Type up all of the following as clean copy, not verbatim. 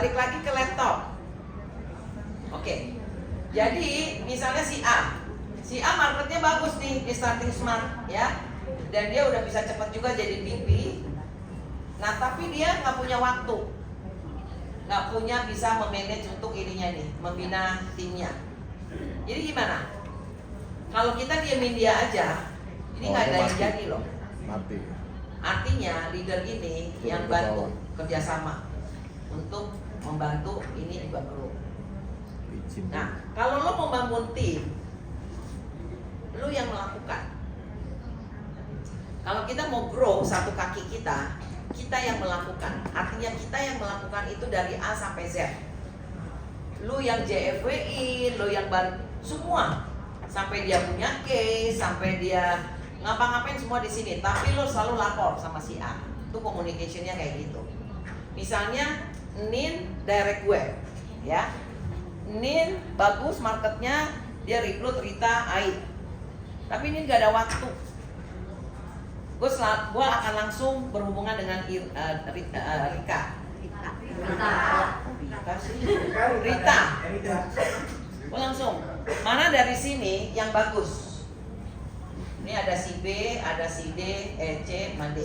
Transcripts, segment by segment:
Balik lagi ke laptop. Oke. Jadi misalnya si A marketnya bagus nih di starting smart ya, dan dia udah bisa cepat juga jadi VP. Nah tapi dia nggak punya waktu, nggak punya bisa memanage untuk ininya nih, membina timnya. Jadi gimana? Kalau kita diamin dia aja, ini nggak ada yang jadi loh. Mati. Artinya leader ini yang bantu kerjasama untuk membantu ini juga grow. Nah, kalau lo membangun tim, lo yang melakukan. Kalau kita mau grow satu kaki kita yang melakukan. Artinya kita yang melakukan itu dari A sampai Z. Lo yang JFW-in, lo yang semua. Sampai dia punya case, sampai dia ngapa-ngapain semua di sini. Tapi lo selalu lapor sama si A. Itu communication-nya kayak gitu. Misalnya Nin direct gue, ya. Nin bagus marketnya, dia rekrut Rita, Aid. Tapi Nin gak ada waktu. Gue akan langsung berhubungan dengan Rika. Rita. Gue langsung. Mana dari sini yang bagus? Ini ada si B, ada si D, E, C, sama D.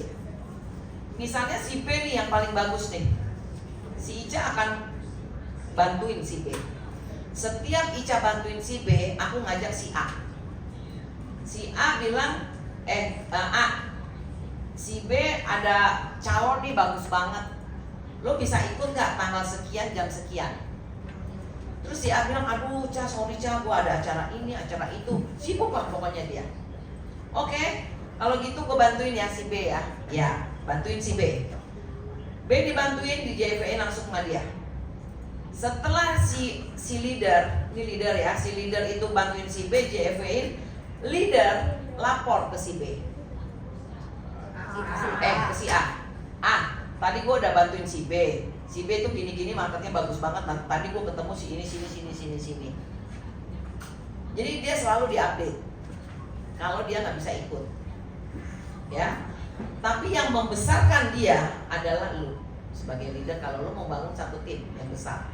Misalnya si B nih yang paling bagus nih. Si Ica akan bantuin si B. Setiap Ica bantuin si B, aku ngajak si A. Si A bilang, si B ada calon nih bagus banget. Lo bisa ikut gak tanggal sekian jam sekian? Terus si A bilang, aduh Ca, sorry Ca, gua ada acara ini, acara itu. Sibuk lah pokoknya dia. Oke, kalau gitu gue bantuin ya si B ya. Ya, bantuin si B. B dibantuin di JVE langsung sama dia. Setelah si leader, ini leader ya, si leader itu bantuin si B JVE, leader lapor ke si B. Ke si A. Tadi gue udah bantuin si B. Si B itu gini-gini marketnya bagus banget. Nah, tadi gue ketemu si ini sini. Jadi dia selalu diupdate. Kalau dia nggak bisa ikut, ya. Tapi yang membesarkan dia adalah lu sebagai leader. Kalau lu mau bangun satu tim yang besar,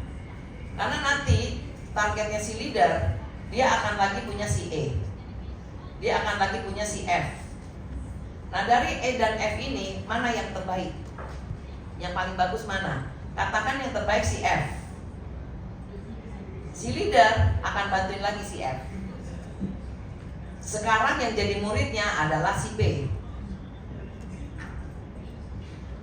karena nanti targetnya si leader, dia akan lagi punya si E, dia akan lagi punya si F. Nah dari E dan F ini mana yang terbaik? Yang paling bagus mana? Katakan yang terbaik si F. Si leader akan bantuin lagi si F. Sekarang yang jadi muridnya adalah si B.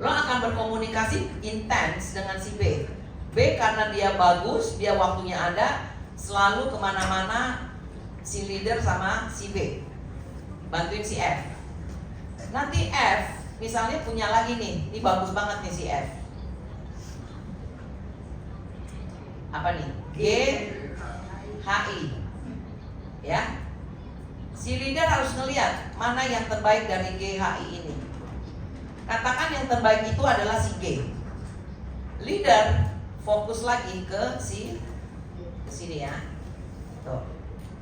Lo akan berkomunikasi intens dengan si B. B karena dia bagus, dia waktunya ada, selalu kemana-mana si leader sama si B. Bantuin si F. Nanti F misalnya punya lagi nih, ini bagus banget nih si F. Apa nih? G, H, I. Ya. Si leader harus ngelihat mana yang terbaik dari G, H, I ini. Katakan yang terbaik itu adalah si G. Leader fokus lagi ke sini ya. Tuh.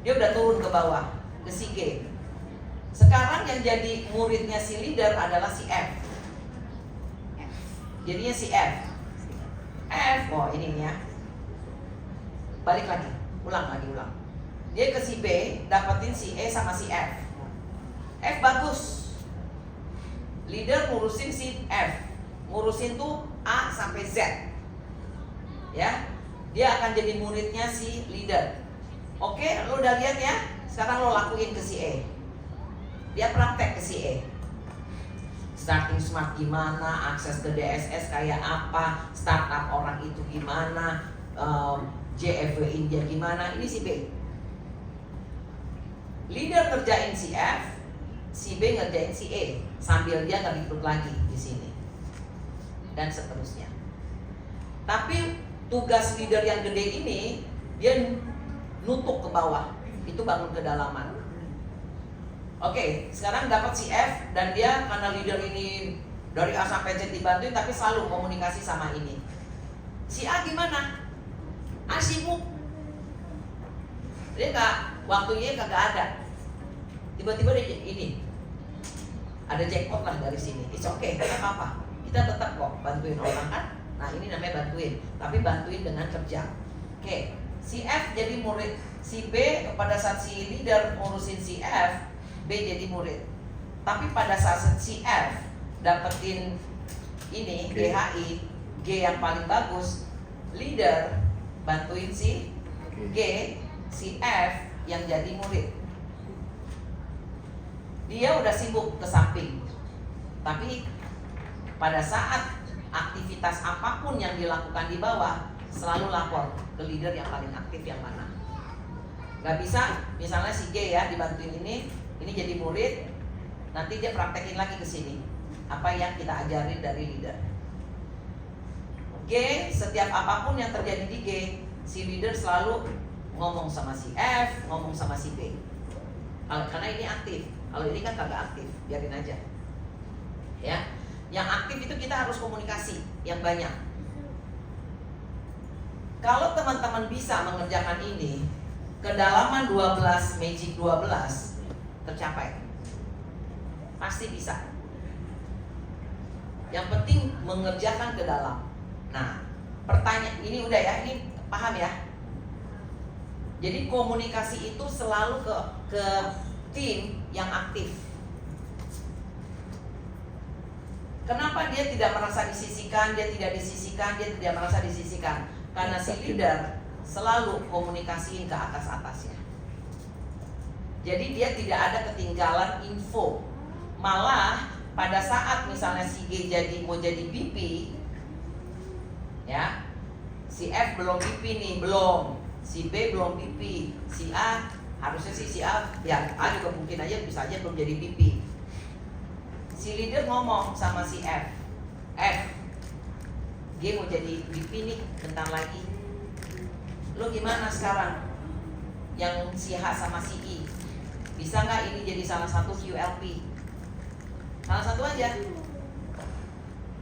Dia udah turun ke bawah ke si G. Sekarang yang jadi muridnya si leader adalah si F. Jadinya si F. Ini ya. Balik lagi, ulang. Dia ke si B, dapetin si E sama si F. F bagus. Leader ngurusin si F, ngurusin tuh A sampai Z. Ya, dia akan jadi muridnya si leader. Oke, lo udah lihat ya. Sekarang lo lakuin ke si E. Dia praktek ke si E. Starting smart gimana, akses ke DSS kayak apa, startup orang itu gimana, JFW India gimana. Ini si B. Leader kerjain si F, si B ngerjain si E, sambil dia nge-recruit lagi di sini, dan seterusnya. Tapi tugas leader yang gede ini dia nutup ke bawah, itu bangun kedalaman. Oke, sekarang dapat si F dan dia karena leader ini dari A sampai Z dibantuin, tapi selalu komunikasi sama ini. Si A gimana? A sibuk, dia waktunya kagak ada. Tiba-tiba dia ini ada jackpot lah dari sini. It's okay, tidak apa-apa. Kita tetap kok bantuin orang kan. Nah ini namanya bantuin, tapi bantuin dengan kerja. Oke, si F jadi murid si B. Pada saat si leader ngurusin si F, B jadi murid. Tapi pada saat si F dapetin ini GHI, G yang paling bagus, leader bantuin si G, si F yang jadi murid. Dia udah sibuk ke samping, tapi pada saat aktivitas apapun yang dilakukan di bawah, selalu lapor ke leader yang paling aktif yang mana. Gak bisa, misalnya si G ya dibantuin ini jadi murid, nanti dia praktekin lagi ke sini apa yang kita ajarin dari leader. G, setiap apapun yang terjadi di G, si leader selalu ngomong sama si F, ngomong sama si B. Karena ini aktif, kalau ini kan kagak aktif, biarin aja. Ya, yang aktif itu kita harus komunikasi yang banyak. Kalau teman-teman bisa mengerjakan ini, kedalaman 12, magic 12 tercapai. Pasti bisa. Yang penting mengerjakan ke dalam. Nah, pertanyaan ini udah ya, ini paham ya? Jadi komunikasi itu selalu ke tim yang aktif. Kenapa dia tidak merasa disisihkan, dia tidak disisihkan, dia tidak merasa disisihkan? Karena si leader selalu komunikasiin ke atas-atasnya. Jadi dia tidak ada ketinggalan info. Malah pada saat misalnya si G mau jadi BP, ya, si F belum BP nih, belum. Si B belum BP, si A harusnya si A, ya A juga mungkin aja bisa aja belum jadi BP. Si leader ngomong sama si F, G mau jadi BP nih bentar lagi. Lo gimana sekarang? Yang si H sama si I, bisa nggak ini jadi salah satu QLP? Salah satu aja.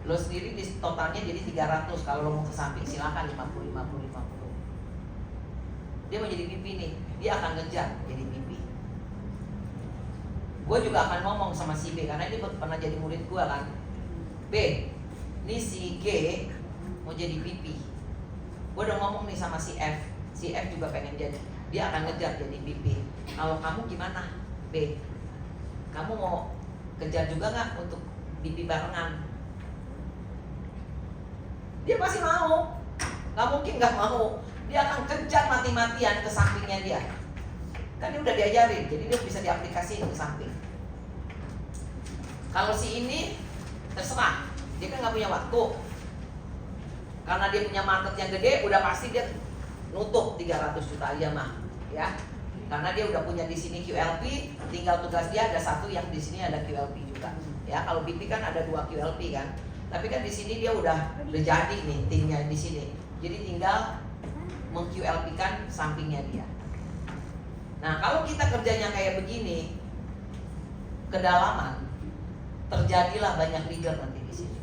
Lo sendiri di totalnya jadi 300. Kalau lo mau ke samping silakan 50. Dia mau jadi BP nih, dia akan ngejar jadi BP. Gue juga akan ngomong sama si B karena dia pernah jadi murid gue kan. B, ini si G mau jadi BP. Gue udah ngomong nih sama si F juga pengen jadi. Dia akan ngejar jadi BP. Kalau kamu gimana, B? Kamu mau kejar juga nggak untuk BP barengan? Dia pasti mau. Nggak mungkin nggak mau. Dia akan kejar mati-matian ke sampingnya dia. Kan dia udah diajarin, jadi dia bisa diaplikasiin ke samping. Kalau si ini terserah, dia kan nggak punya waktu. Karena dia punya market yang gede, udah pasti dia nutup 300 juta aja mah, ya. Karena dia udah punya di sini QLP, tinggal tugas dia ada satu yang di sini ada QLP juga. Ya, kalau BP kan ada 2 QLP kan. Tapi kan di sini dia udah jadi nih timnya di sini. Jadi tinggal meng-QLP-kan sampingnya dia. Nah, kalau kita kerjanya kayak begini, kedalaman, terjadilah banyak leader nanti di sini.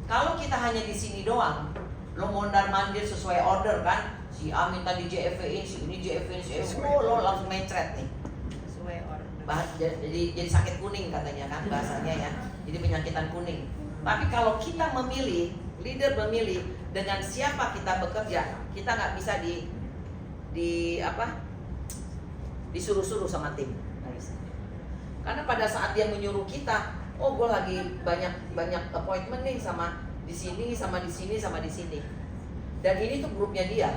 Kalau kita hanya di sini doang, lo mondar-mandir sesuai order kan, si A minta di JFV-in, si ini JFV-in, lo langsung mencret nih. Sesuai order. Jadi sakit kuning katanya kan bahasanya ya. Jadi penyakitan kuning. Tapi kalau kita memilih, leader memilih dengan siapa kita bekerja, kita nggak bisa disuruh-suruh sama tim. Karena pada saat dia menyuruh kita, oh gue lagi banyak appointment nih sama di sini, sama di sini, sama di sini. Dan ini tuh grupnya dia.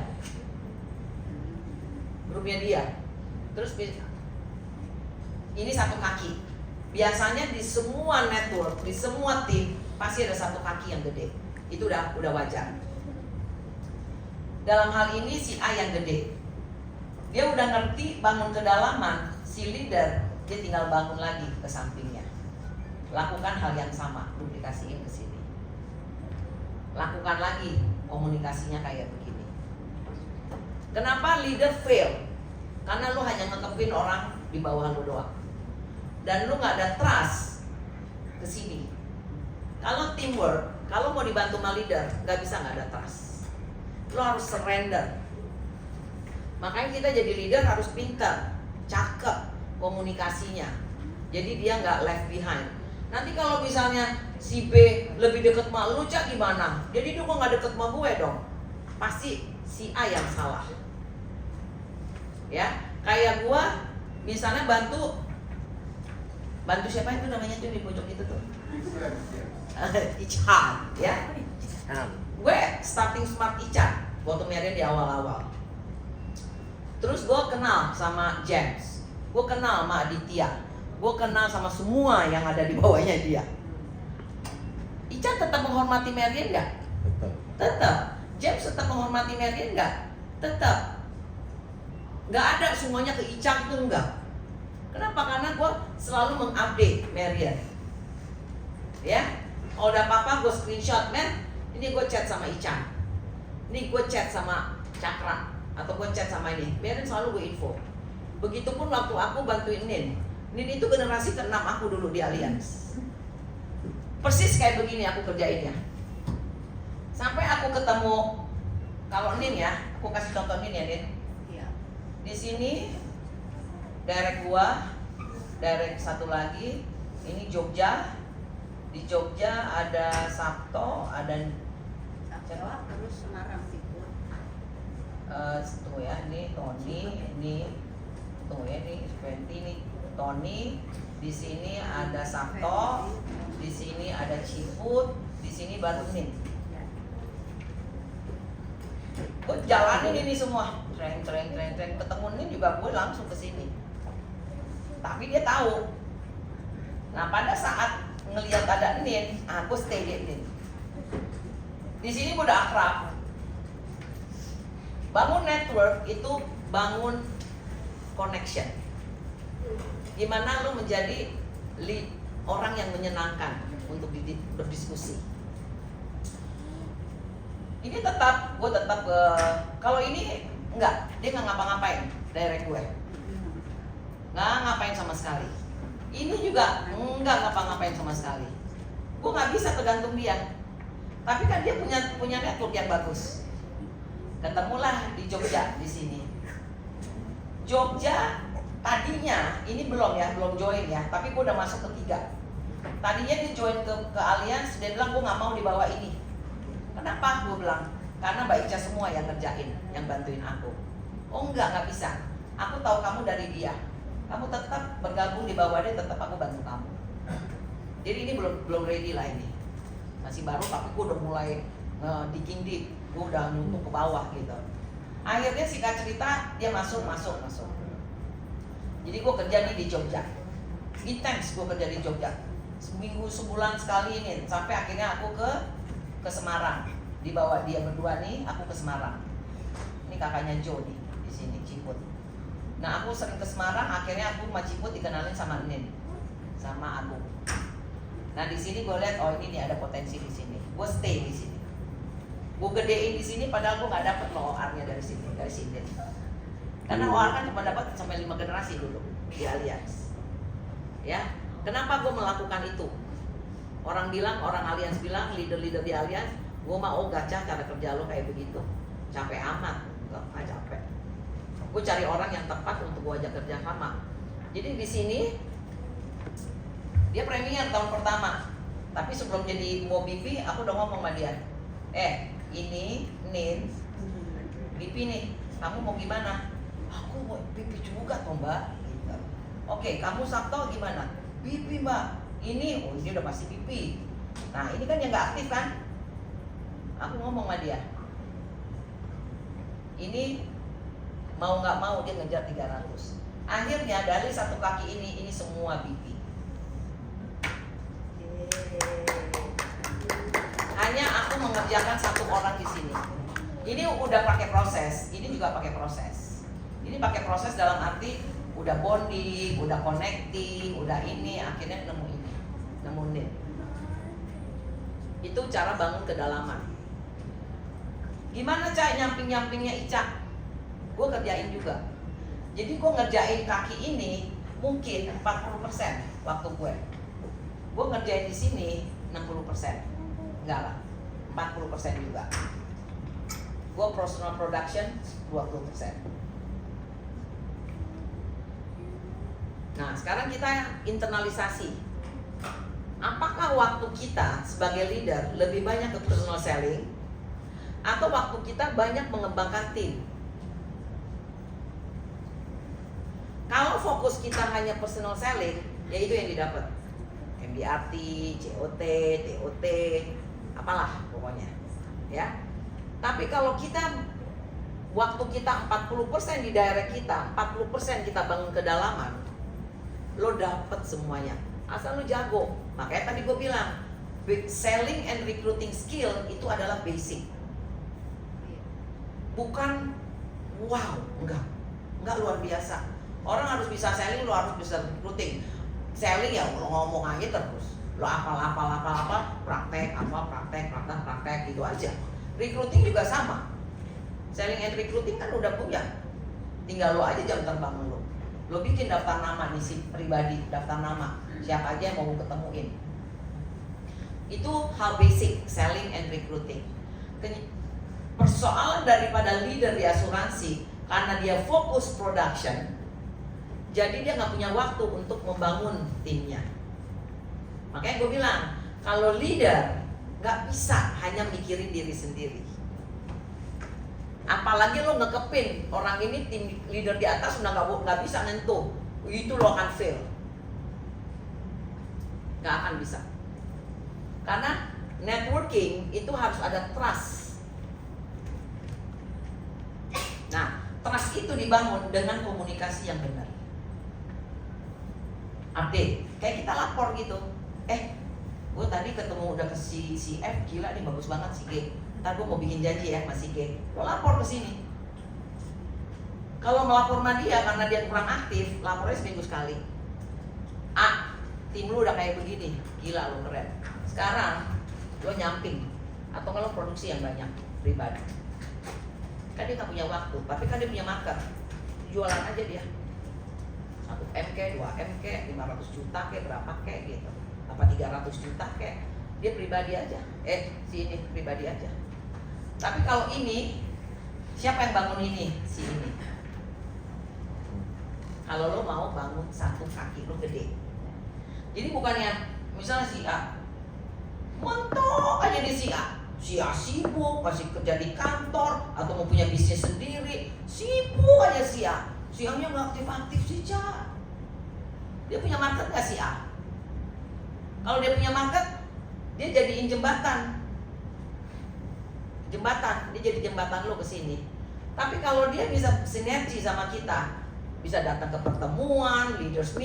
Terus ini satu kaki. Biasanya di semua network, di semua tim pasti ada satu kaki yang gede. Itu udah wajar. Dalam hal ini si A yang gede, dia udah ngerti bangun kedalaman, si leader dia tinggal bangun lagi ke sampingnya. Lakukan hal yang sama, duplikasiin ke sini. Lakukan lagi komunikasinya kayak begini. Kenapa leader fail? Karena lu hanya ngekepin orang di bawah lu doang. Dan lu gak ada trust ke sini. Kalau teamwork, kalau mau dibantu sama leader, gak bisa gak ada trust. Lu harus surrender. Makanya kita jadi leader harus pintar, cakep komunikasinya. Jadi dia gak left behind. Nanti kalau misalnya si B lebih deket sama lu, Cak, gimana? Jadi dia kok gak deket sama gue dong? Pasti si A yang salah. Ya, kayak gue misalnya bantu siapa itu namanya tuh di pojok itu tuh? Ican, ya. Nah, gue starting smart Ican waktu Marian di awal-awal. Terus gue kenal sama James, gue kenal sama Aditya, gue kenal sama semua yang ada di bawahnya dia. Ican tetap menghormati Marian nggak? Tetap. James tetap menghormati Marian nggak? Tetap. Nggak ada semuanya ke Ican tuh, enggak. Kenapa? Karena gue selalu mengupdate Marian. Ya, kalau udah apa-apa gue screenshot, men. Ini gue chat sama Ican, ini gue chat sama Cakra, atau gue chat sama ini. Marian selalu gue info. Begitupun waktu aku bantuin Nin itu generasi ke-6 aku dulu di Alliance. Persis kayak begini aku kerjainnya. Sampai aku ketemu, kalau Nin ya, aku kasih contoh Nin ya, Nin. Iya. Di sini direct gua, direct satu lagi, ini Jogja. Di Jogja ada Sabto, ada Jawa, terus Semarang Timur. Tunggu ya, ini Tony, ini tunggu ya, ini Fenty, ini Tony. Di sini ada Sabto, di sini ada Ciput, di sini baru Nin. Gue jalanin ini semua, treng, ketemu Nin juga gue langsung ke sini. Tapi dia tahu. Nah, pada saat ngelihat ada Nin, aku stay di Nin. Di sini gue udah akrab. Bangun network itu bangun connection. Gimana lu menjadi orang yang menyenangkan untuk berdiskusi. Ini gue tetap kalau ini enggak, dia nggak ngapa-ngapain direct gue. Nggak ngapain sama sekali. Ini juga enggak ngapa-ngapain sama sekali. Gue nggak bisa tergantung dia. Tapi kan dia punya network yang bagus. Ketemulah di Jogja di sini. Jogja tadinya ini belum join ya, tapi gue udah masuk ketiga. Tadinya dia join ke Alliance, dia bilang gue nggak mau dibawa ini. Kenapa? Gue bilang karena Mbak Ica semua yang ngerjain, yang bantuin aku. Oh nggak bisa. Aku tahu kamu dari dia. Kamu tetap bergabung di bawah dia, tetap aku bantu kamu. Jadi ini belum ready lah ini. Masih baru, tapi gue udah mulai digging deep, gue udah nuntuk ke bawah gitu. Akhirnya singkat cerita dia masuk. Jadi gue kerja nih di Jogja, intens gue kerja di Jogja, seminggu sebulan sekali ini, sampai akhirnya aku ke Semarang, dibawa dia berdua nih, aku ke Semarang. Ini kakaknya Jo nih di sini, Ciput. Nah aku sering ke Semarang, akhirnya aku sama Ciput dikenalin sama Nin, sama aku. Nah di sini gue lihat, oh ini nih ada potensi di sini. Gue stay di sini. Gue gedein di sini, padahal gue nggak dapet loh OR-nya dari sini. Karena OR kan cuma dapat sampai 5 generasi dulu di Alliance. Ya, kenapa gue melakukan itu? Orang Alliance bilang, leader-leader di Alliance, gue mau gacha cara kerja lo kayak begitu. Capek amat, nggak capek. Gue cari orang yang tepat untuk gue ajak kerja sama. Jadi di sini dia premier tahun pertama, tapi sebelum jadi mau BP, aku udah ngomong sama dia, ini Nin, BP nih, kamu mau gimana? Aku mau BP juga toh mbak. Gitu. Oke, kamu Sabto gimana? BP mbak, ini udah pasti BP. Nah ini kan yang nggak aktif kan? Aku ngomong sama dia, ini mau nggak mau dia ngejar 300. Akhirnya dari satu kaki ini semua BP. Hanya aku mengerjakan satu orang di sini. Ini udah pakai proses, ini juga pakai proses. Ini pakai proses dalam arti udah bonding, udah connecting, udah ini, akhirnya nemu Nin. Itu cara bangun kedalaman. Gimana Cak nyampingnya Ica? Gue kerjain juga. Jadi gue ngerjain kaki ini mungkin 40% waktu gue. Gue ngerjain di sini 60%. Enggak lah, 40% juga. Gue personal production 20%. Nah sekarang kita internalisasi. Apakah waktu kita sebagai leader lebih banyak ke personal selling atau waktu kita banyak mengembangkan tim? Kalau fokus kita hanya personal selling, ya itu yang didapat. MDRT, COT, TOT, apalah pokoknya. Ya. Tapi kalau kita waktu kita 40% di daerah kita, 40% kita bangun kedalaman, lo dapet semuanya. Asal lo jago. Makanya tadi gue bilang, selling and recruiting skill itu adalah basic. Bukan wow, enggak luar biasa. Orang harus bisa selling, lo harus bisa recruiting. Selling ya lo ngomong aja terus. Lo apal, praktek gitu aja. Recruiting juga sama. Selling and recruiting kan udah punya. Tinggal lo aja jam terbang lo. Lo bikin daftar nama nih si pribadi, daftar nama. Siapa aja yang mau ketemuin. Itu hal basic, selling and recruiting. Persoalan daripada leader di asuransi, karena dia fokus production, jadi dia nggak punya waktu untuk membangun timnya. Makanya gue bilang, kalau leader nggak bisa hanya mikirin diri sendiri. Apalagi lo ngekepin orang ini tim leader di atas udah nggak bisa nentuh, itu lo akan fail. Nggak akan bisa. Karena networking itu harus ada trust. Nah, trust itu dibangun dengan komunikasi yang benar. Update, kayak kita lapor gitu. Gue tadi ketemu udah ke si F, gila nih bagus banget si G. Ntar gue mau bikin janji ya sama si G. Lo lapor ke sini. Kalau melapor sama dia karena dia kurang aktif, lapornya seminggu sekali. Tim lu udah kayak begini, gila lo keren. Sekarang lo nyamping atau kalau produksi yang banyak pribadi. Kan dia nggak punya waktu, tapi kan dia punya market. Jualan aja dia. 1 MK, 2 MK, 500 juta kayak berapa kayak gitu. Apa 300 juta kayak. Dia pribadi aja. Si ini pribadi aja. Tapi kalau ini, siapa yang bangun ini? Si ini. Kalau lo mau bangun satu kaki lo gede. Jadi bukannya misalnya si A montok aja di si A. Si A sibuk, masih kerja di kantor atau mau punya bisnis sendiri, sibuk aja si A. Si A nya nggak aktif-aktif sih, Ca. Dia punya market nggak si A? Kalau dia punya market, dia jadiin jembatan. Dia jadi jembatan lo ke sini. Tapi kalau dia bisa sinergi sama kita, bisa datang ke pertemuan, leaders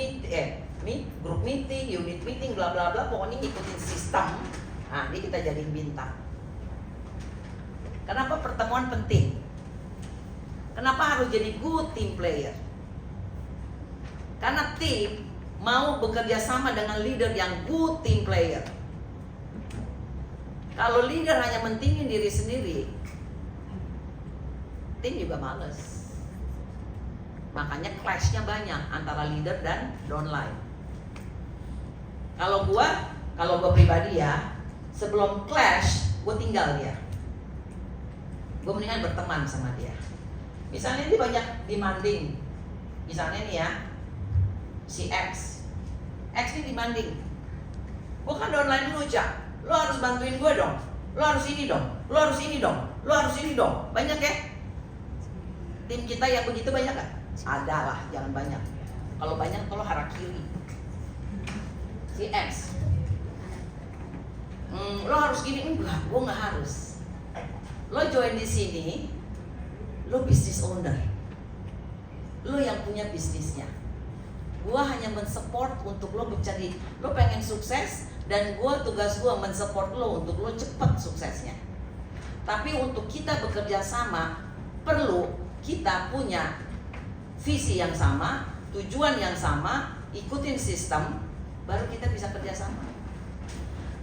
group meeting, unit meeting, bla bla bla, pokoknya ngikutin sistem. Nah, ini kita jadiin bintang. Kenapa pertemuan penting? Kenapa harus jadi good team player? Karena tim mau bekerja sama dengan leader yang good team player. Kalau leader hanya mentingin diri sendiri, tim juga males. Makanya clash-nya banyak antara leader dan downline. Kalau gue pribadi ya, sebelum clash, gue tinggal dia. Gue mendingan berteman sama dia. Misalnya dia banyak demanding. Misalnya nih ya, si X ini demanding. Gue kan downline lu, Cak. Lo harus bantuin gue dong. Lo harus ini dong. Lo harus ini dong. Lo harus ini dong. Banyak ya? Tim kita yang begitu banyak gak? Ada lah, jangan banyak. Kalau banyak kalau harakiri. Si X, lo harus gini, enggak, gue nggak harus. Lo join di sini, lo business owner, lo yang punya bisnisnya. Gue hanya mensupport untuk lo mencari, lo pengen sukses, dan tugas gue mensupport lo untuk lo cepat suksesnya. Tapi untuk kita bekerja sama, perlu kita punya visi yang sama, tujuan yang sama, ikutin sistem, baru kita bisa kerja sama.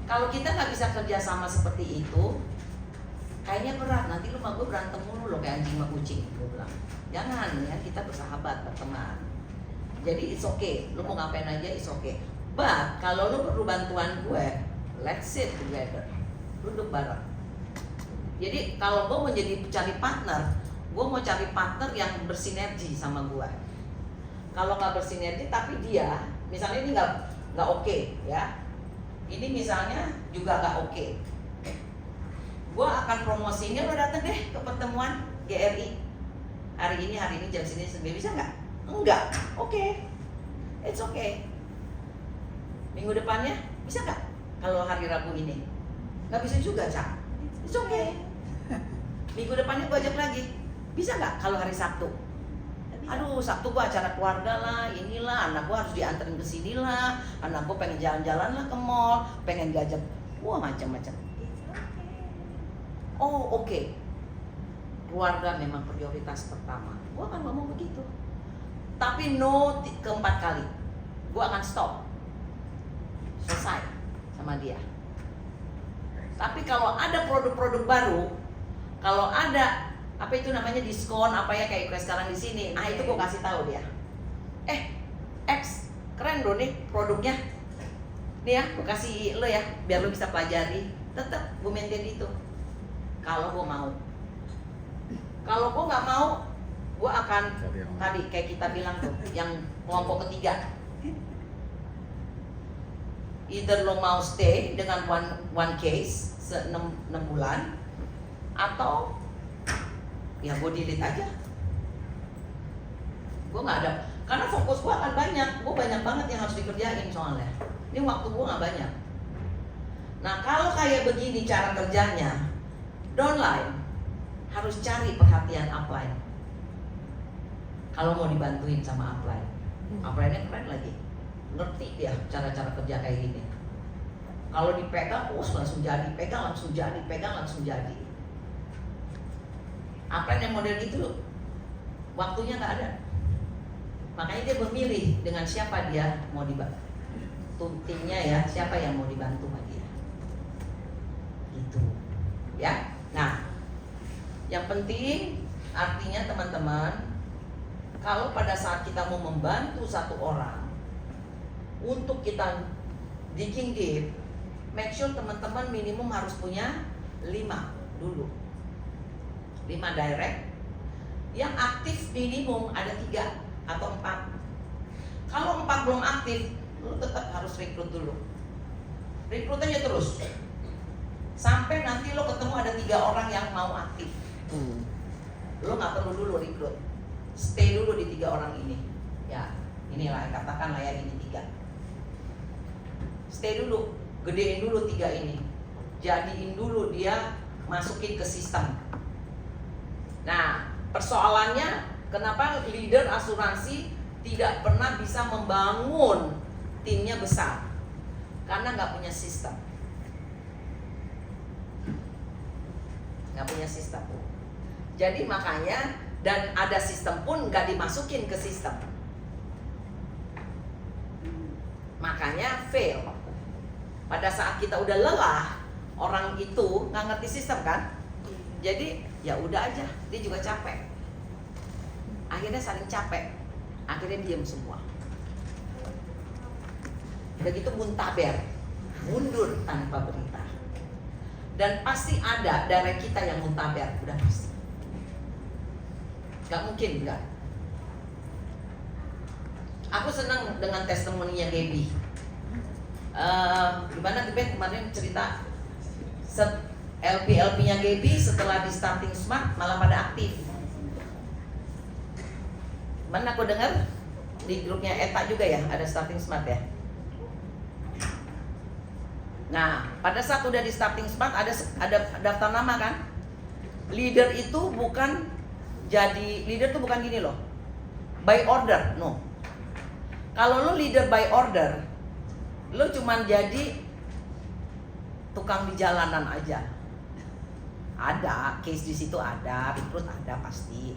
Kalau kita nggak bisa kerja sama seperti itu, kayaknya berat. Nanti lu sama gue berantem mulu lo kayak anjing sama kucing. Gue bilang, jangan ya, kita bersahabat, berteman. Jadi it's okay, lu mau ngapain aja it's okay. But kalau lu perlu bantuan gue, let's sit together, duduk bareng. Jadi kalau gue mau cari partner, gue mau cari partner yang bersinergi sama gue. Kalau nggak bersinergi tapi dia, misalnya ini nggak oke ya, ini misalnya juga gak oke. Gue akan promosinya, lo datang deh ke pertemuan GRI hari ini jam sini, bisa nggak? Enggak, oke. It's okay. Minggu depannya bisa nggak? Kalau hari Rabu ini nggak bisa juga, Cak. It's okay. Minggu depannya gue ajak lagi, bisa nggak? Kalau hari Sabtu, aduh Sabtu gue acara keluarga lah, inilah anak gue harus dianterin ke sini lah, anak gue pengen jalan-jalan lah ke mall, pengen gajak, wah macam-macam. Oh oke. Keluarga memang prioritas pertama. Gue akan ngomong begitu. Tapi no keempat kali. Gue akan stop. Selesai sama dia. Tapi kalau ada produk-produk baru, kalau ada apa itu namanya diskon apa ya kayak sekarang di sini, nah itu gue kasih tahu dia. X keren bro nih produknya. Nih ya, gue kasih lo ya, biar lo bisa pelajari. Tetap gue maintain itu. Kalau gue mau. Kalau gue nggak mau, gue akan tadi kayak kita bilang tuh, yang kelompok ketiga. Either lo mau stay dengan one case 6 bulan, atau ya gue delete aja. Gue nggak ada, karena fokus gue akan banyak. Gue banyak banget yang harus dikerjain soalnya. Ini waktu gue nggak banyak. Nah kalau kayak begini cara kerjanya, downline harus cari perhatian upline. Kalau mau dibantuin sama upline, upline-nya keren lagi, ngerti dia cara-cara kerja kayak gini. Kalau dipegang, langsung jadi, pegang langsung jadi, pegang langsung jadi. Upline yang model gitu, waktunya nggak ada. Makanya dia memilih dengan siapa dia mau dibantu. Timnya ya, siapa yang mau dibantu sama dia. Gitu, ya. Nah. Yang penting artinya teman-teman, kalau pada saat kita mau membantu satu orang untuk kita digging deep, make sure teman-teman minimum harus punya 5 dulu. 5 direct. Yang aktif minimum ada 3 atau 4. Kalau 4 belum aktif, lu tetap harus rekrut dulu. Rekrut aja terus. Sampai nanti lo ketemu ada 3 orang yang mau aktif. Lo nggak perlu dulu rekrut, stay dulu di 3 orang ini. Ya, inilah katakanlah ya ini 3. Stay dulu, gedein dulu 3 ini, jadiin dulu dia masukin ke sistem. Nah, persoalannya kenapa leader asuransi tidak pernah bisa membangun timnya besar? Karena nggak punya sistem. Nggak punya sistem. Jadi makanya, dan ada sistem pun nggak dimasukin ke sistem. Makanya fail. Pada saat kita udah lelah, orang itu nggak ngerti sistem kan? Jadi ya udah aja, dia juga capek. Akhirnya saling capek. Akhirnya diam semua. Begitu muntaber, mundur tanpa berita. Dan pasti ada dari kita yang muntaber, udah pasti. Gak mungkin enggak. Aku senang dengan testimoninya Gaby. Gimana Gaby kemarin cerita LP-nya Gaby setelah di starting smart malah pada aktif. Mana aku dengar di grupnya Eta juga ya ada starting smart ya. Nah pada saat udah di starting smart ada daftar nama kan. Leader itu bukan jadi leader tuh bukan gini loh, by order, no. Kalau lo leader by order, lo cuman jadi tukang di jalanan aja. Ada case di situ, ada rekrut ada pasti.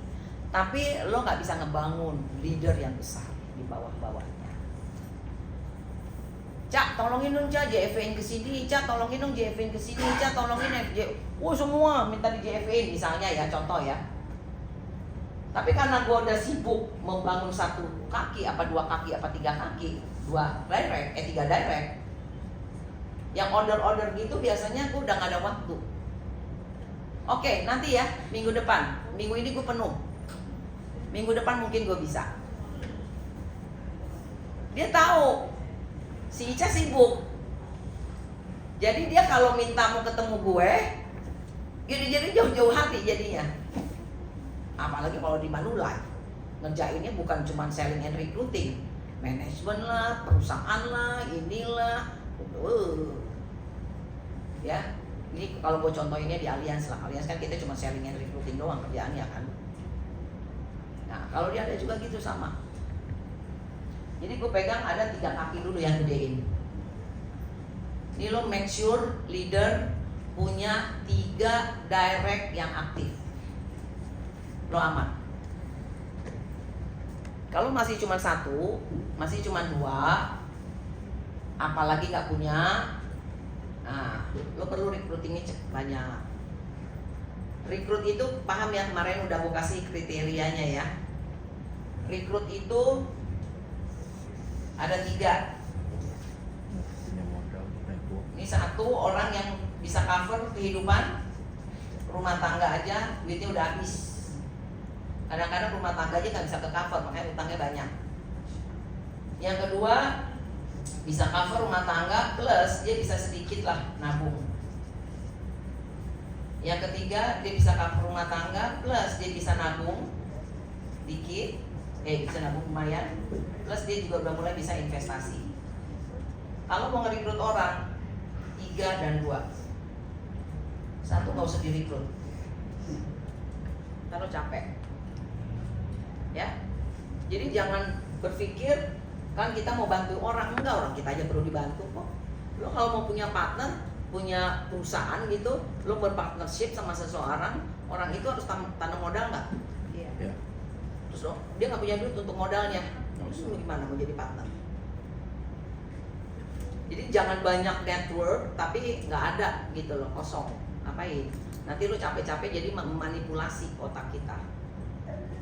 Tapi lo nggak bisa ngebangun leader yang besar di bawah-bawahnya. Cak, tolongin dong Cak, JFN kesini, Cak, tolongin dong JFN kesini, Cak, tolongin FJ. Semua minta di JFN misalnya ya, contoh ya. Tapi karena gue udah sibuk membangun 1 kaki, apa 2 kaki, apa 3 kaki, 2 direct, 3 direct. Yang order-order gitu biasanya gue udah gak ada waktu. Oke, nanti ya, minggu depan. Minggu ini gue penuh. Minggu depan mungkin gue bisa. Dia tahu si Ica sibuk. Jadi dia kalau minta mau ketemu gue, jadi jauh-jauh hati jadinya. Apalagi kalau di Manulife, ngerjainnya bukan cuma selling and recruiting, manajemen lah, perusahaan lah, inilah, ya. Ini kalau gue contohinnya di Allianz lah, Allianz kan kita cuma selling and recruiting doang kerjaannya kan. Nah kalau dia ada juga gitu sama. Jadi gue pegang ada 3 kaki dulu yang gedein. Ini lo make sure leader punya 3 direct yang aktif. Lo aman. Kalau masih cuma 1, masih cuma 2, apalagi nggak punya, nah lo perlu recruitingnya banyak. Rekrut itu paham ya, kemarin udah gue kasih kriterianya ya. Rekrut itu ada 3. Ini 1 orang yang bisa cover kehidupan rumah tangga aja, duitnya udah habis. Kadang-kadang rumah tangga aja nggak bisa ke cover, makanya utangnya banyak. Yang kedua, bisa cover rumah tangga plus dia bisa sedikit lah nabung. Yang ketiga, dia bisa cover rumah tangga plus dia bisa nabung dikit, bisa nabung lumayan, plus dia juga udah mulai bisa investasi. Kalau mau ngerekrut orang 3 dan 2, 1 nggak usah direkrut, kalau capek. Ya, jadi jangan berpikir kan kita mau bantu orang, enggak, orang kita aja perlu dibantu kok. Lo kalau mau punya partner, punya perusahaan gitu, lo berpartnership sama seseorang, orang itu harus tanam modal nggak? Iya. Terus lo, dia nggak punya duit untuk modalnya, terus lo gimana mau jadi partner? Jadi jangan banyak network tapi nggak ada gitu loh, kosong. Ngapain? Nanti lo capek-capek jadi memanipulasi otak kita.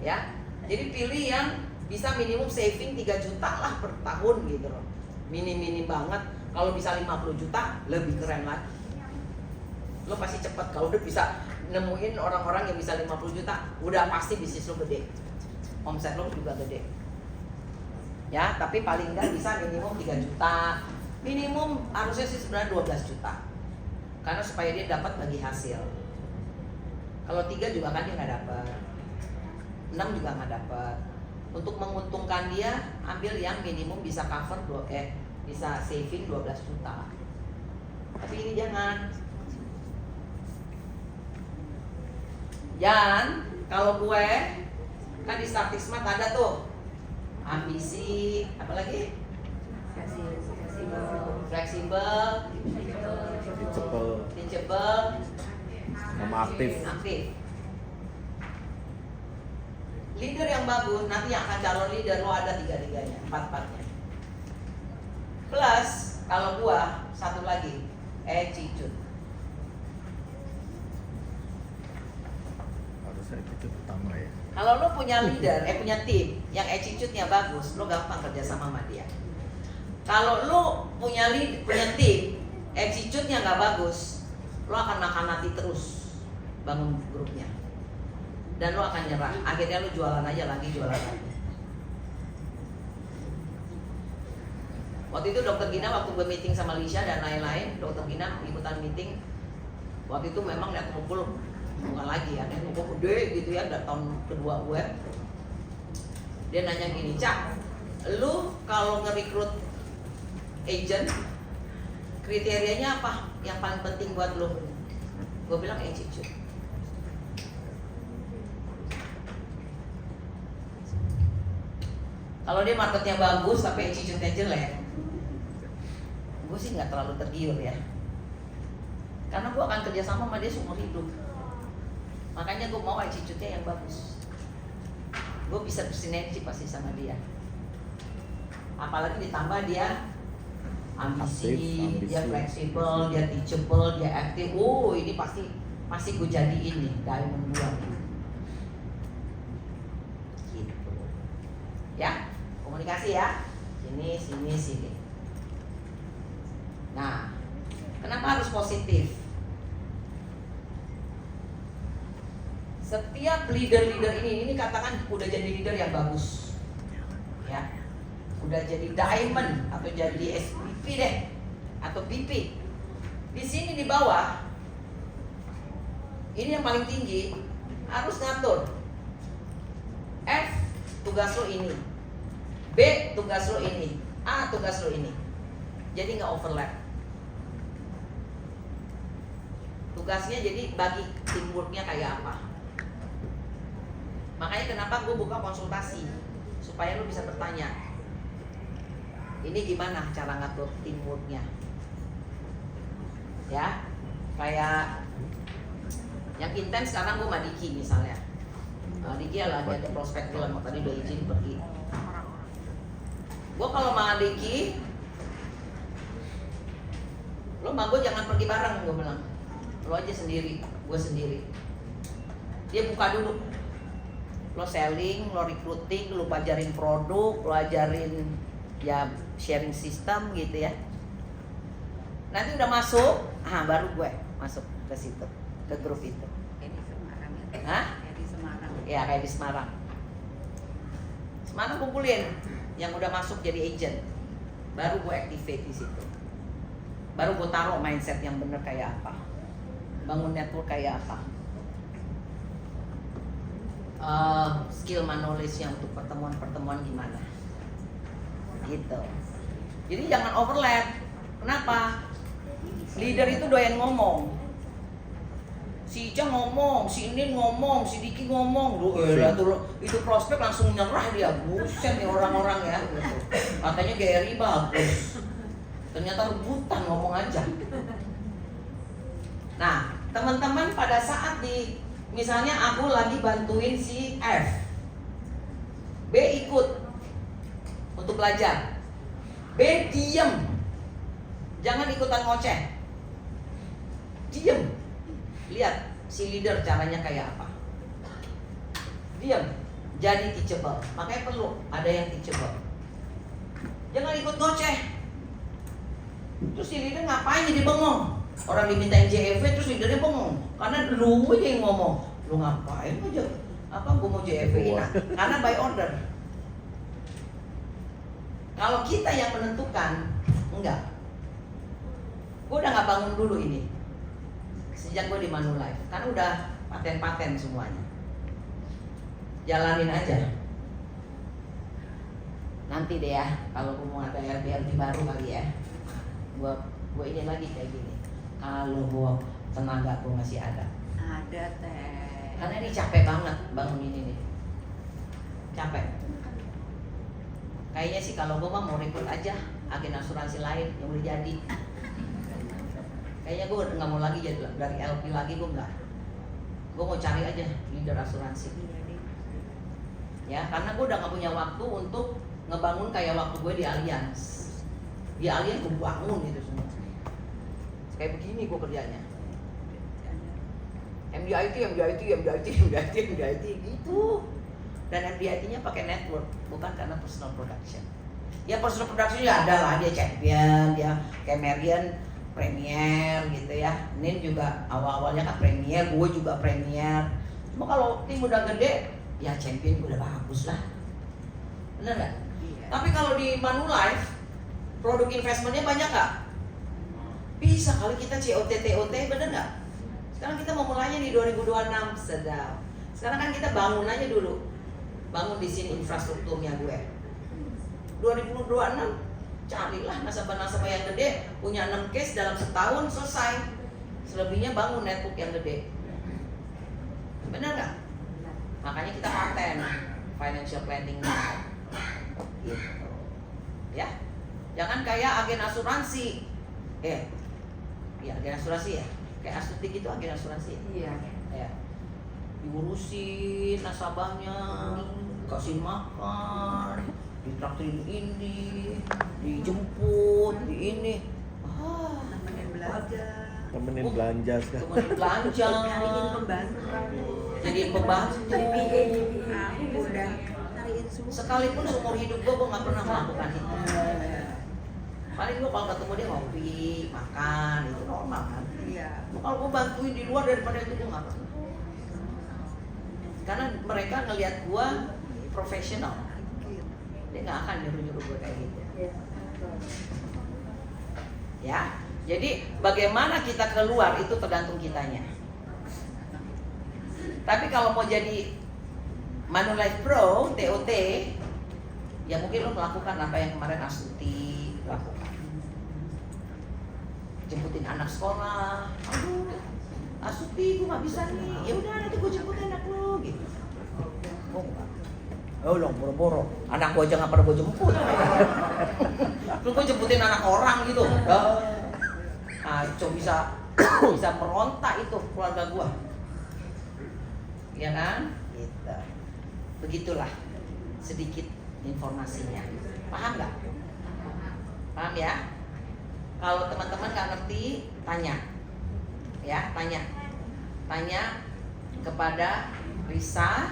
Ya. Jadi pilih yang bisa minimum saving 3 juta lah per tahun gitu loh. Minim banget. Kalau bisa 50 juta lebih keren lagi. Lo pasti cepet kalau udah bisa nemuin orang-orang yang bisa 50 juta, udah pasti bisnis lo gede. Omset lo juga gede. Ya, tapi paling enggak bisa minimum 3 juta. Minimum harusnya sih sebenarnya 12 juta. Karena supaya dia dapat bagi hasil. Kalau 3 juga kan dia nggak dapat. 6 juga nggak dapat. Untuk menguntungkan dia, ambil yang minimum bisa cover bisa saving 12 juta. Tapi ini jangan. Kalau gue kan di Starting Smart ada tuh ambisi, apa lagi? Fleksibel, teachable, sama aktif. Leader yang bagus, nanti yang akan calon leader lo ada 3-3-nya, 4-4-nya. Plus, kalau gua, 1 lagi, attitude. Harusnya itu pertama ya. Kalau lo punya leader, punya tim yang attitude-nya bagus, lo gampang kerja sama dia. Kalau lo punya tim, attitude-nya nggak bagus, lo akan makan hati terus bangun grupnya. Dan lo akan nyerah, akhirnya lo jualan aja lagi. Waktu itu Dokter Gina, waktu gue meeting sama Lisha dan lain-lain, Dokter Gina ikutan meeting. Waktu itu memang lihat ngumpul, bukan lagi ya, lihat ngumpul gede gitu ya, udah tahun kedua gue. Dia nanya gini, Cak, lu kalau nge-recruit agent, kriterianya apa yang paling penting buat lu? Gue bilang attitude. Kalau dia marketnya bagus tapi attitude-nya jelek, gue sih nggak terlalu tergiur ya. Karena gue akan kerja sama dia seumur hidup. Makanya gue mau attitude-nya yang bagus. Gue bisa bersinergi pasti sama dia. Apalagi ditambah dia ambisi, dia fleksibel, dia teachable, dia aktif. Ini pasti gue jadiin nih diamond gue nih. Gitu. Ya. Komunikasi ya, sini. Nah, kenapa harus positif? Setiap leader ini katakan udah jadi leader yang bagus, ya, udah jadi diamond atau jadi SVP deh, atau VP. Di sini di bawah, ini yang paling tinggi harus ngatur. F tugas lo ini, B tugas lo ini, A tugas lo ini. Jadi nggak overlap. Tugasnya jadi bagi teamworknya kayak apa. Makanya kenapa gue buka konsultasi, supaya lo bisa bertanya, ini gimana cara ngatur teamworknya. Ya, kayak yang intens sekarang gue sama Diki misalnya. Diki lagi ada prospek film, tadi udah izin pergi. Gue kalau sama Diki, lo sama gue jangan pergi bareng, gue bilang. Lo aja sendiri, gue sendiri. Dia buka dulu. Lo selling, lo recruiting, lo ajarin produk, lo ajarin ya sharing system gitu ya. Nanti udah masuk, baru gue masuk ke situ, ke grup itu. Kayak di Semarang ya. Hah? Kayak di Semarang. Ya kayak di Semarang. Semarang kumpulin yang udah masuk jadi agent, baru gue activate di situ. Baru gue taruh mindset yang bener kayak apa, bangun network kayak apa, skill knowledge yang untuk pertemuan-pertemuan gimana, gitu. Jadi jangan overlap. Kenapa? Leader itu doyan ngomong. Si Ica ngomong, si Inin ngomong, si Diki ngomong. Itu prospek langsung nyerah dia. Buset nih orang-orang ya. Gitu. Katanya Gary bagus. Ternyata rebutan ngomong aja. Nah, teman-teman pada saat misalnya aku lagi bantuin si F, B ikut untuk belajar, B diem, jangan ikutan ngoceh, diem, lihat si leader caranya kayak apa, diem, jadi teachable. Makanya perlu ada yang teachable, jangan ikut ngoceh. Terus si leader ngapain jadi bengong? Orang dimintain JFV terus leadernya bengong karena lu aja yang ngomong. Lu ngapain aja? Apa gue mau JFV? Nah, karena by order. Kalau kita yang menentukan, enggak. Gue udah gak bangun dulu ini sejak gue di Manulife, karena udah paten-paten semuanya. Jalanin aja. Nanti deh ya, kalau gue mau ada RBRD baru kali ya, gue ini lagi kayak gini. Kalau gue tenaga gue masih ada. Ada teh. Karena ini capek banget bangun ini nih. Capek. Kayaknya sih kalau gue mah mau rekrut aja agen asuransi lain yang udah jadi. Kayaknya gue nggak mau lagi jadi dari LP lagi, gue nggak. Gue mau cari aja leader asuransi. Ya, karena gue udah nggak punya waktu untuk ngebangun kayak waktu gue di Allianz. Di Allianz gue bangun itu semua. Kayak begini gue kerjanya. MDIT gitu. Dan MDIT-nya pakai network, bukan karena personal production. Ya personal production ya ada lah, dia champion, dia kayak Marian premier gitu ya. Nin juga awal-awalnya kan premier, gue juga premier. Cuma kalau tim udah gede, ya champion udah bagus lah. Bener nggak? Iya. Tapi kalau di Manulife, produk investmentnya banyak nggak? Bisa kali kita COT, bener nggak? Sekarang kita mau mulainya di 2026, sedap. Sekarang kan kita bangun aja dulu, bangun di sini infrastrukturnya gue. 2026 carilah nasabah-nasabah yang gede, punya 6 case dalam setahun selesai. Selebihnya bangun network yang gede. Bener nggak? Makanya kita paten financial planning gitu. Ya, jangan kayak agen asuransi. Ya agen asuransi ya, kayak Astuti gitu agen asuransi. Iya. Ya, diurusin nasabahnya, kasih makan, ditraktirin ini, dijemput, di ini. Nemenin belajar. Temenin belanja sekarang. Temenin belanja, Nyariin pembantu. jadiin pembantu. Aku udah cariin semua. Sekalipun seumur hidup gue nggak pernah melakukan itu. Paling gue kalau ketemu dia ngopi, makan, itu normal kan. Iya. Kalau gue bantuin di luar daripada itu gue nggak pernah. Karena mereka ngelihat gue profesional, dia nggak akan nyuruh-nyuruh gue kayak gitu. Ya, Jadi bagaimana kita keluar itu tergantung kitanya. Tapi kalau mau jadi Manulife Pro, TOT, ya mungkin lo melakukan apa yang kemarin Astuti lakukan. Jemputin anak sekolah. Aduh, Astuti gue gak bisa nih. Ya udah nanti gue jemputin anak lo gitu. Oh enggak. Oh lo boro-boro. Anak gue aja gak pernah gue jemput. Lu gue jemputin anak orang gitu. Nah, cuma bisa merontak itu keluarga gue. Ya kan? Gitu. Begitulah sedikit informasinya. Paham nggak? Paham ya? Kalau teman-teman nggak ngerti, tanya. Ya, tanya kepada Risa.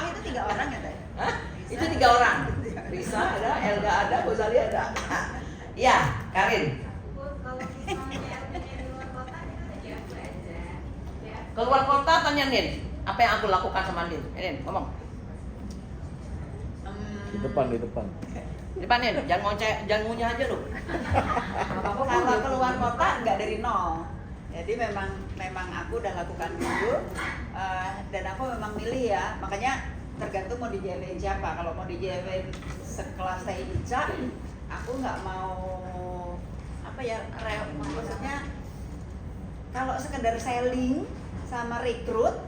Itu 3 orang ya teh? Hah? Itu 3 orang. Risa ada, Elga ada, Gozali ada. Ya, Karin. Keluar kota tanya Nin, apa yang aku lakukan sama Nin? Nin, ngomong. Di depan. Di depan Nin, jangan ngunyah aja lu. Kalau keluar kota nggak dari nol. Jadi memang aku udah lakukan dulu, dan aku memang milih ya. Makanya tergantung mau di-JW-in siapa. Kalau mau di-JW-in sekelas Teh Ica, aku nggak mau maksudnya kalau sekedar selling sama rekrut,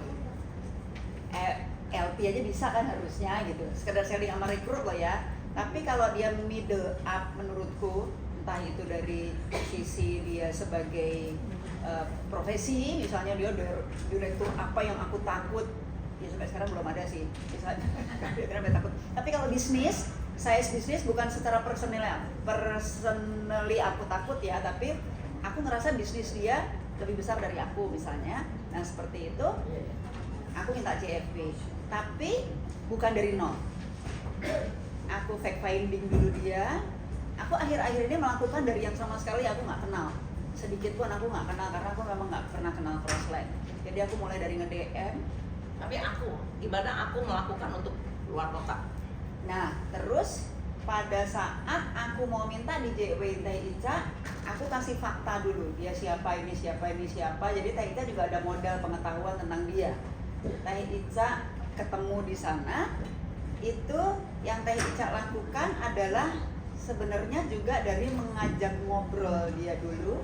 LP aja bisa kan harusnya gitu. Sekedar selling sama rekrut loh ya. Tapi kalau dia middle up menurutku, entah itu dari sisi dia sebagai profesi, misalnya dia direktur apa yang aku takut, ya sampai sekarang belum ada sih, misalnya takut. Tapi kalau bisnis, size bisnis bukan secara personally aku takut ya, tapi aku ngerasa bisnis dia lebih besar dari aku misalnya. Nah seperti itu, aku minta JFP, tapi bukan dari nol. Aku fact finding dulu dia. Aku akhir-akhir ini melakukan dari yang sama sekali aku nggak kenal. Sedikit pun aku nggak kenal, karena aku memang nggak pernah kenal Crossline. Jadi aku mulai dari nge-DM. Tapi gimana aku melakukan untuk luar kota? Nah, terus pada saat aku mau minta di JW Teh Ica, aku kasih fakta dulu. Dia siapa, ini siapa. Jadi Teh Ica juga ada modal pengetahuan tentang dia. Teh Ica ketemu di sana, itu yang Teh Ica lakukan adalah sebenarnya juga dari mengajak ngobrol dia dulu,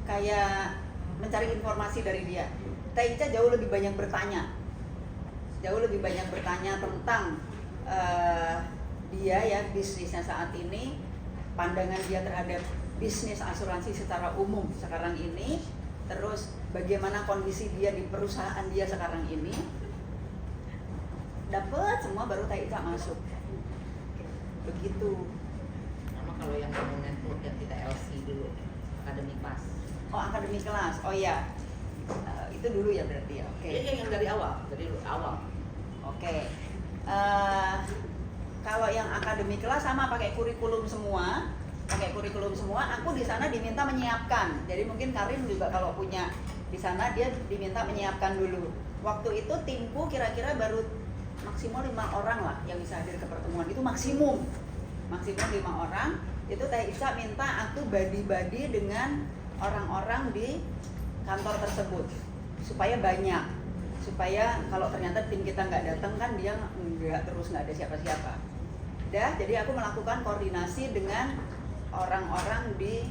kayak mencari informasi dari dia. Teh Ica jauh lebih banyak bertanya tentang dia ya, bisnisnya saat ini, pandangan dia terhadap bisnis asuransi secara umum sekarang ini, terus bagaimana kondisi dia di perusahaan dia sekarang ini. Dapat semua baru Teh Ica masuk. Begitu. Sama kalau yang kamu network yang kita LC dulu, akademi kelas. Oh, akademi kelas. Oh iya. Itu dulu ya berarti ya. Oke. Iya, yang dari awal. Oke. Kalau yang akademi kelas sama pakai kurikulum semua. Aku di sana diminta menyiapkan. Jadi mungkin Karin juga kalau punya di sana dia diminta menyiapkan dulu. Waktu itu timku kira-kira baru maksimal 5 orang lah yang bisa hadir ke pertemuan itu, maksimum 5 orang. Itu Teh Ica minta aku badi-badi dengan orang-orang di kantor tersebut supaya banyak, supaya kalau ternyata tim kita nggak datang kan dia nggak ada siapa-siapa. Jadi aku melakukan koordinasi dengan orang-orang di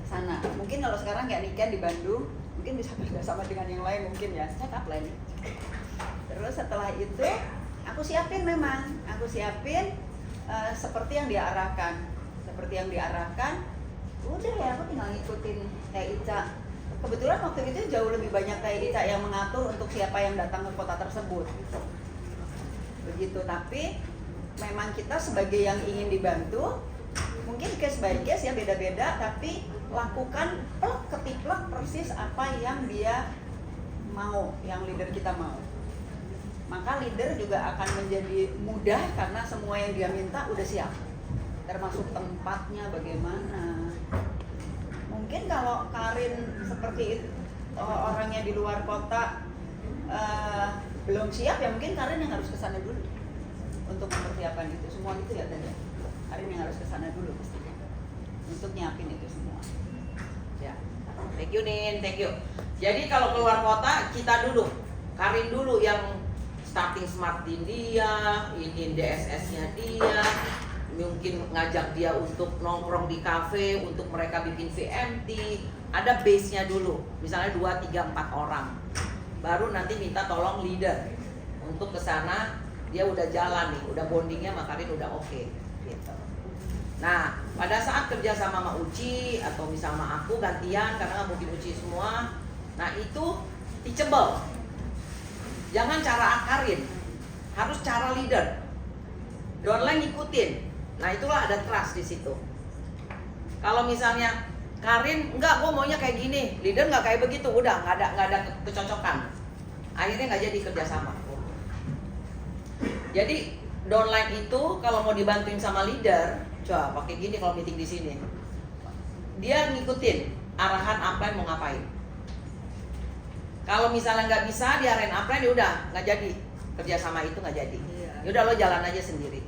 sana. Mungkin kalau sekarang nggak nikah di Bandung, mungkin bisa beda sama dengan yang lain mungkin ya. Cakap lah ini. Terus setelah itu aku siapin seperti yang diarahkan. Udah ya, aku tinggal ngikutin Teh Ica. Kebetulan waktu itu jauh lebih banyak Teh Ica yang mengatur untuk siapa yang datang ke kota tersebut. Begitu, tapi memang kita sebagai yang ingin dibantu, mungkin case by case ya beda-beda, tapi lakukan ketiplek persis apa yang dia mau, yang leader kita mau. Maka leader juga akan menjadi mudah karena semua yang dia minta udah siap, termasuk tempatnya bagaimana. Mungkin kalau Karin seperti itu, orangnya di luar kota belum siap ya, mungkin Karin yang harus kesana dulu untuk mempersiapkan itu semua gitu ya tadi. Karin yang harus kesana dulu pastinya. untuk nyiapin itu semua. Ya. Thank you Nin, thank you. Jadi kalau keluar kota kita dulu, Karin dulu yang starting smart din dia, ini DSS-nya dia, mungkin ngajak dia untuk nongkrong di cafe, untuk mereka bikin VMT, ada base-nya dulu, misalnya 2, 3, 4 orang. Baru nanti minta tolong leader untuk ke sana, dia udah jalan nih, udah bondingnya sama Karin udah oke, gitu. Nah, pada saat kerja sama Uci atau misalnya sama aku gantian karena nggak mungkin Uci semua, nah itu teachable. Jangan cara Karin, harus cara leader. Downline ngikutin. Nah itulah ada trust di situ. Kalau misalnya Karin enggak, gue maunya kayak gini, leader nggak kayak begitu, udah nggak ada kecocokan. Akhirnya nggak jadi kerjasama. Jadi downline itu kalau mau dibantuin sama leader, coba pakai gini kalau meeting di sini. Dia ngikutin arahan upline mau ngapain. Kalau misalnya nggak bisa diarahin upline, ya udah nggak jadi kerjasama itu nggak jadi. Ya udah lo jalan aja sendiri.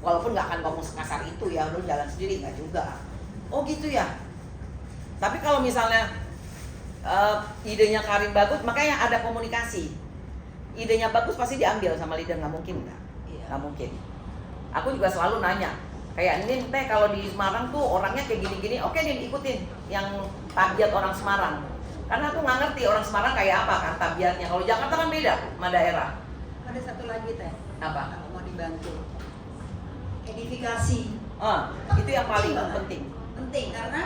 Walaupun nggak akan ngomong sekasar itu ya, lo jalan sendiri nggak juga. Oh gitu ya. Tapi kalau misalnya idenya Karin bagus, makanya ada komunikasi. Idenya bagus pasti diambil sama leader, nggak mungkin nggak mungkin. Aku juga selalu nanya, kayak Nin teh kalau di Semarang tuh orangnya kayak gini-gini, oke Nin ikutin yang tabiat orang Semarang. Karena aku nggak ngerti orang Semarang kayak apa kan tabiatnya. Kalau Jakarta kan beda sama daerah. Ada satu lagi teh. Apa? Kalau mau dibantu, edifikasi. Itu yang paling penting. Penting karena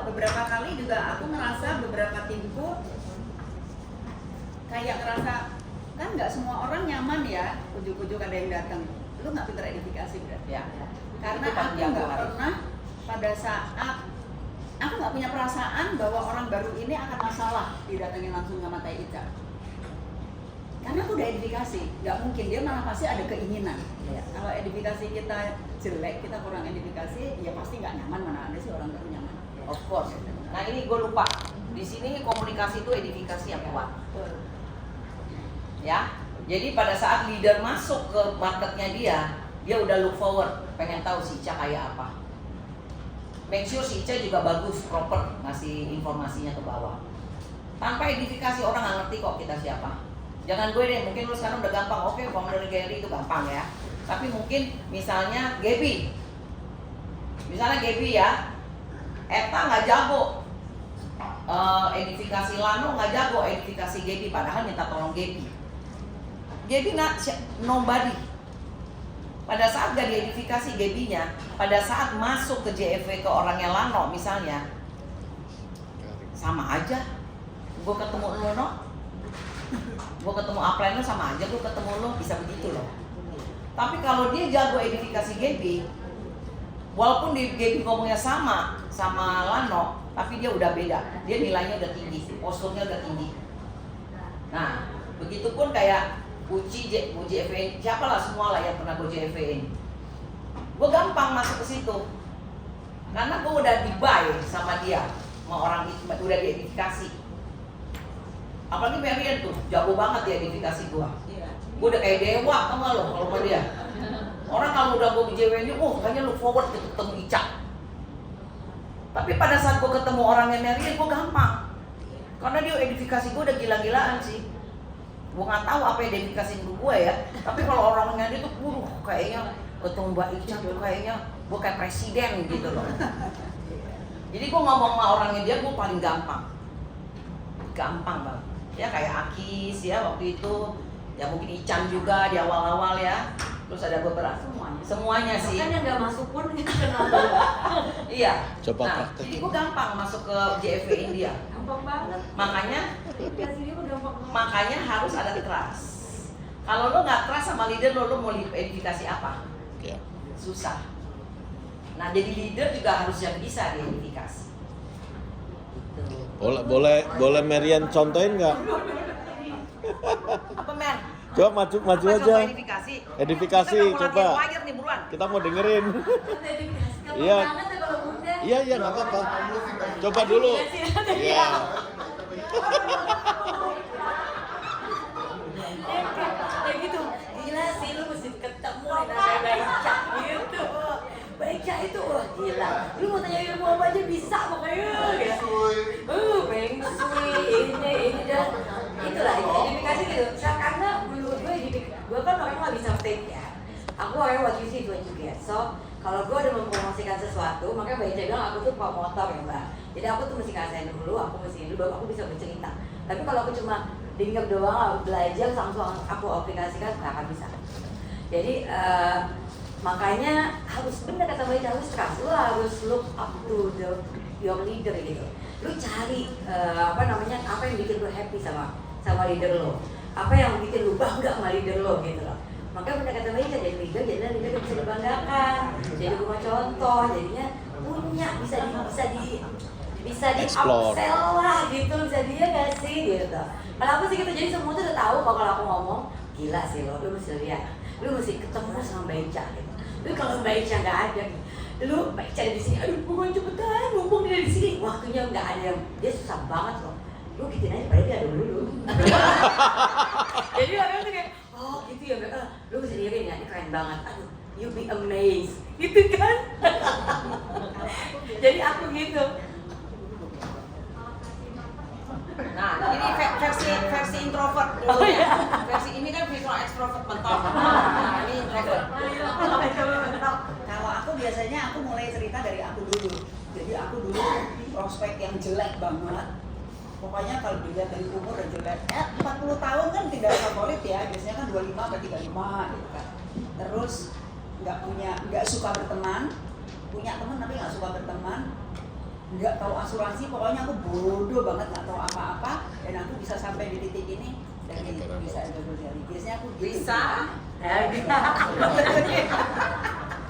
beberapa kali juga aku ngerasa beberapa timku kayak ngerasa kan nggak semua orang nyaman ya, ujuk-ujuk ada yang datang. Lu nggak pinter edifikasi berarti. Ya. Karena Itu aku yang nggak harus. pernah pada saat aku nggak punya perasaan bahwa orang baru ini akan masalah didatengin langsung sama Teh Ica. Karena aku udah edifikasi, nggak mungkin dia malah pasti ada keinginan. Ya. Kalau edifikasi kita jelek, kita kurang edifikasi, ya pasti nggak nyaman. Mana ada sih orang baru nyaman. Of course. Nah ini gue lupa. Di sini komunikasi itu edifikasi yang kuat. Ya. Jadi pada saat leader masuk ke marketnya dia udah look forward, pengen tahu si Ica kayak apa. Make sure si Ica juga bagus, proper ngasih informasinya ke bawah. Tanpa edifikasi orang nggak ngerti kok kita siapa. Jangan gue deh, mungkin lu sekarang udah gampang, oke founder Gary itu gampang ya. Tapi mungkin misalnya Gaby, ya, Eta nggak jago, edifikasi Lano nggak jago, edifikasi Gaby, padahal minta tolong Gaby. Gaby nobody. Pada saat gak diedifikasi Gaby-nya, pada saat masuk ke JFW ke orangnya Lano misalnya, sama aja. Gue ketemu lo, no? Gue ketemu upline lo sama aja, gue ketemu lo, bisa begitu loh. Tapi kalau dia jago edifikasi Gaby, walaupun di Gaby ngomongnya sama Lano, tapi dia udah beda. Dia nilainya udah tinggi, posturnya udah tinggi. Nah, begitupun kayak Uci, JFW, siapa lah semua lah yang pernah gue JFW-in. Gue gampang masuk ke situ. Karena gue udah di-buy sama dia, sama orang itu, udah diedifikasi. Apalagi Marian tuh, jago banget dia edifikasi gue. Gue udah kayak dewa, tau gak lo kalau sama dia. Orang kalau udah gue JFW-in, kayaknya look forward gitu ketemu Ica. Tapi pada saat gue ketemu orangnya Marian, gue gampang. Karena dia edifikasi gue udah gila-gilaan sih. Gue nggak tahu apa yang edifikasi gue ya. Tapi kalau orangnya dia tuh, kayaknya ketemu Mbak Ica tuh kayaknya gue kayak presiden gitu loh. Jadi gue ngomong sama orangnya dia, gue paling gampang banget. Ya kayak Akis ya waktu itu, ya mungkin Ican juga di awal-awal ya. Terus ada beberapa semuanya sih. Kan yang nggak masuk pun itu kenal dulu. Iya. Coba Nah, praktek. jadi gue gampang masuk ke JFW India. Gampang banget. Makanya harus ada trust. Kalau lo nggak trust sama leader lo mau edifikasi apa? Ya. Susah. Nah jadi leader juga harus yang bisa diedifikasi. Boleh Marian contohin nggak? Apa Mer? Coba maju Apa aja. contoh edifikasi? Edifikasi, Kita udah coba. mulai wire nih buruan. Kita mau dengerin. Gampang Iya. banget ya kalau bunda. Iya nggak apa-apa. Coba dulu. Iya. Kayak gitu. Gila sih lu mesti ketemu nih namanya Baik Cak gitu. Baik Cak itu wah gila. Lu pokoknya what you see is what you get. So kalau gue udah mempromosikan sesuatu, makanya banyak yang bilang aku tuh promotor ya mbak. Jadi aku tuh mesti ngasihin dulu, aku mesti ini, baru aku bisa bercerita. Tapi kalau aku cuma denger doang, belajar langsung aku aplikasikan, nggak akan bisa. Jadi makanya harus bener kata Mbak Ica, harus trust. Lu harus look up to your leader gitu. Lu cari apa yang bikin lu happy sama leader lo. Apa yang bikin lu bangga sama leader lo gitu loh. Makanya bener kata Mbak Ica, jadi leader yang bisa dibanggakan. Jadi rumah contoh, jadinya punya bisa di upsell lah gitu, bisa dia gak sih gitu. Kalau aku sih gitu, jadi semua tuh udah tahu kalau aku ngomong, gila sih lo, lu mesti lihat, lu mesti ketemu sama Mbak Ica gitu. Lu kalau Mbak Ica nggak ada, lu Mbak Ica di sini, aduh gue mau cepetan, mumpung dia di sini, waktunya nggak ada, dia susah banget loh. Lu gituin aja pada dia ada dulu. Jadi orang tuh kayak, oh gitu ya Mbak, lu mesti lihat ya, ini keren banget, aduh, you be amazed, gitu kan? Jadi aku gitu. Nah, ini versi introvert dulu ya. Versi ini kan visual extrovert mentok. Nah, ini introvert. Kalau aku biasanya aku mulai cerita dari aku dulu. Jadi aku dulu prospek yang jelek banget. Pokoknya kalau dilihat dari umur dan jelek, 40 tahun kan tidak favorit ya. Biasanya kan 25 atau 35 gitu kan. Terus nggak suka berteman, punya teman tapi nggak suka berteman. Nggak tahu asuransi, pokoknya aku bodoh banget, nggak tahu apa-apa, dan aku bisa sampai di titik ini dan ini bisa jago jari. Biasanya aku gitu. Bisa.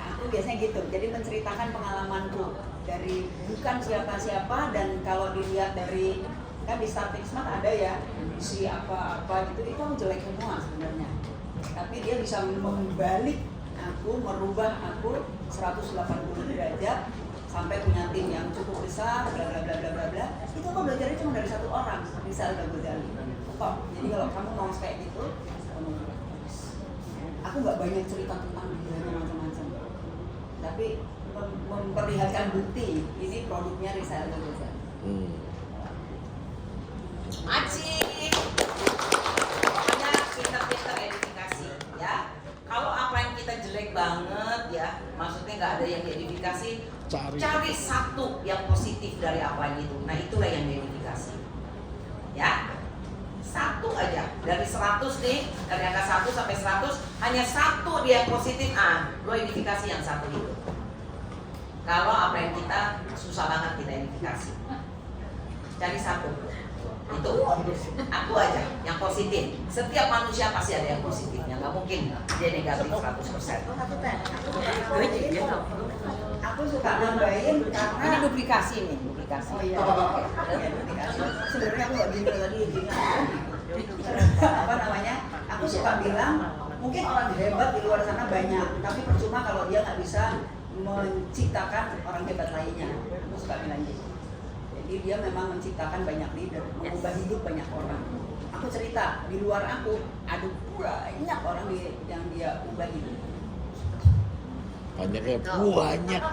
Aku biasanya gitu, jadi menceritakan pengalamanku dari bukan siapa-siapa, dan kalau dilihat dari kan di Starting Smart ada ya si apa-apa gitu, itu aku jelek semua sebenarnya. Tapi dia bisa membalik aku, merubah aku 180 derajat sampai punya tim yang cukup besar, bla bla bla bla bla bla. Itu aku belajarnya cuma dari satu orang, Rizal Ghazali. Kok, jadi kalau kamu mau kayak gitu, aku nggak banyak cerita tentang dia macam-macam, tapi memperlihatkan bukti ini produknya Rizal Ghazali. Acik. Pokoknya pinter-pinter edifikasi ya. Kalau apa yang kita jelek banget ya, maksudnya nggak ada yang diedifikasi, cari satu yang positif dari apa yang itu. Nah itulah yang diedifikasi. Ya, satu aja dari 100 nih, dari angka 1 sampai 100 hanya satu dia positif. Lo edifikasi yang satu itu. Kalau apa yang kita susah banget kita edifikasi, cari satu. Itu aku aja yang positif. Setiap manusia pasti ada yang positifnya, nggak mungkin dia negatif 100%. Aku suka nambahin karena Ini duplikasi nih, duplikasi. oh iya, duplikasi. Sebenarnya aku nggak bilang tadi apa namanya? Aku suka bilang mungkin orang hebat di luar sana banyak, tapi percuma kalau dia nggak bisa menciptakan orang hebat lainnya. Aku suka bilang gitu. Jadi dia memang menciptakan banyak leader, mengubah hidup banyak orang. Aku cerita di luar aku, ada banyak orang yang dia ubah hidup. Banyak.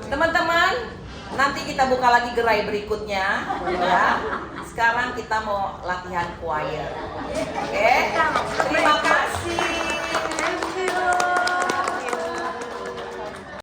Teman-teman, nanti kita buka lagi gerai berikutnya ya. Sekarang kita mau latihan choir. Oke? Terima kasih.